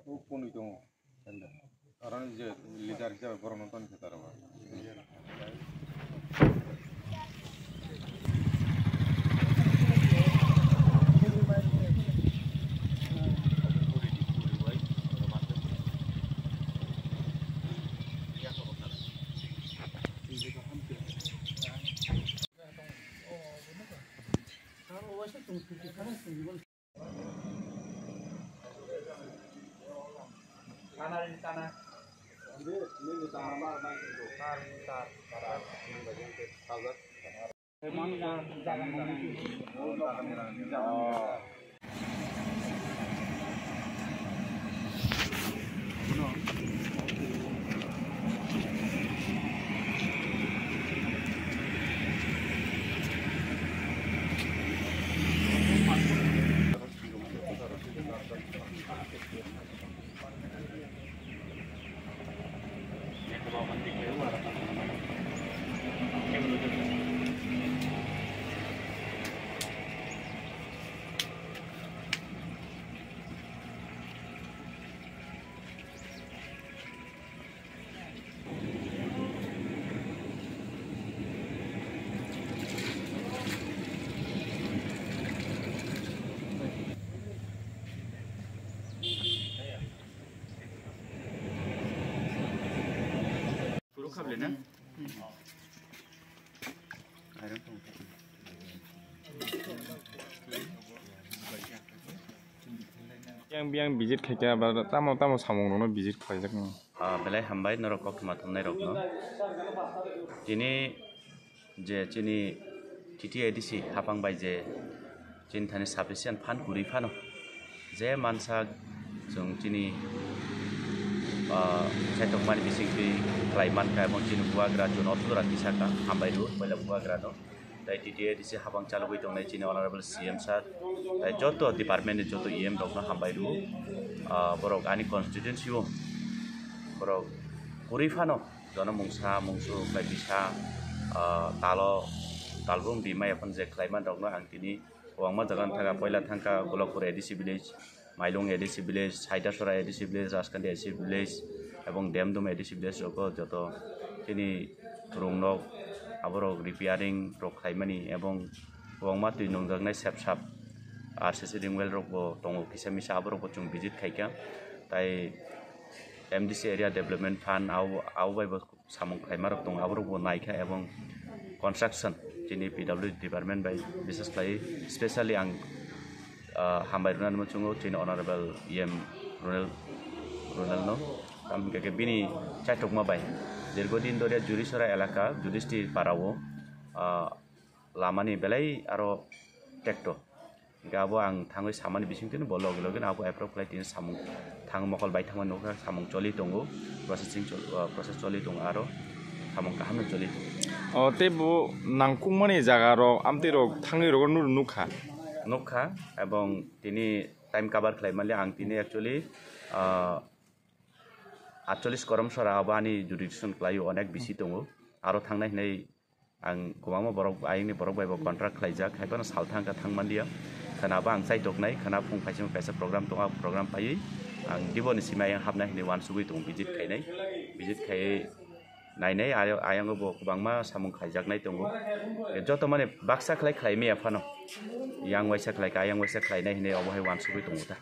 Pun itu orang je leader je baru nonton kita rawa. Tanah di tanah. Ini tanah mana itu? Tar. Ini bagian ke sahabat. Kabelnya? Yang visit kayak apa? Tamu samung nono visit kayak gitu. Belai hambai norok kok matam nai rokno. Jini TTADC hapang bai je jini thani sufficient fan kuri fano. Je mansa jong jini saya teman bising di Klaiman kayak mungkin buah graduan atau orang kisah kan hambai dulu pada buah graduan dari TTADC hapang calu itu nai jini honorable CM sir dari joto department joto EM dokno hambai dulu borok ani constituency wo borok kurifano jono mungsu kayak bisa talbung di maya pun je Klaiman dokno ang tini uang mah jangan tangga poila tangga golokpur ADC village Mailong ADC village Saidasora ADC village Raskandi ADC village এবং Demdum ADC village roko joto tini rungnok aborok repairing rok khaimani এবং uang mah tui nongjaknai sep RCC ringwell rokbo tongo kisamisa aborok chung visit khaika tai MDC area development fund au bai samung khaimarok tong aborok naikha এবং construction tini PWD department bai business play especially ang hambai runan muncungo tini honorable EM runal no am keke bini chatok mabai দীর্ঘদিন ধরে জুরিসরা এলাকা জুরিস্টির পারাও লামানি বেলাই আরো টেক্টো গাবো আং থাঙ্গই সামানি বিসিংতিनो বল লগেন আবো এপ্রোপ্লাই তিন সামুং থাং মকল বাই থাঙ্গন নখা সামুং চলি দंगो प्रसेस चलि दं आरो सामुं काहामनो चलि तेबो नांकुमनि जागारो आमतेरो थांनि रग नुखा এবং তিনি টাইম কভার খাইমালে আং তিনি एक्चुअली 48 करमसरा आबानि जुडिक्सन क्लायो अनेक बिसि दङ आरो थांनाय नै आं गोबां बरक आइनि बरक बायबो कन्ट्राक्ट खालायजा खायफानो सालथांका थांमानदिया खोनाबा आं साइ दगनाय खोना फुं फाइसे फाइसे प्रग्राम दङ प्रग्राम पायै आं दिबनि सिमाय हाबनाय नै वान सुबै दङ भिजिट खाय नायनाय आयांगो गोबां मा सामुं खायजागनाय दङ जत माने बाक्सा खालाय खालायमे आफानो yang waisa खालाय आयां वाइसा खालायनाय नै अबहाय वान सुबै दङ दा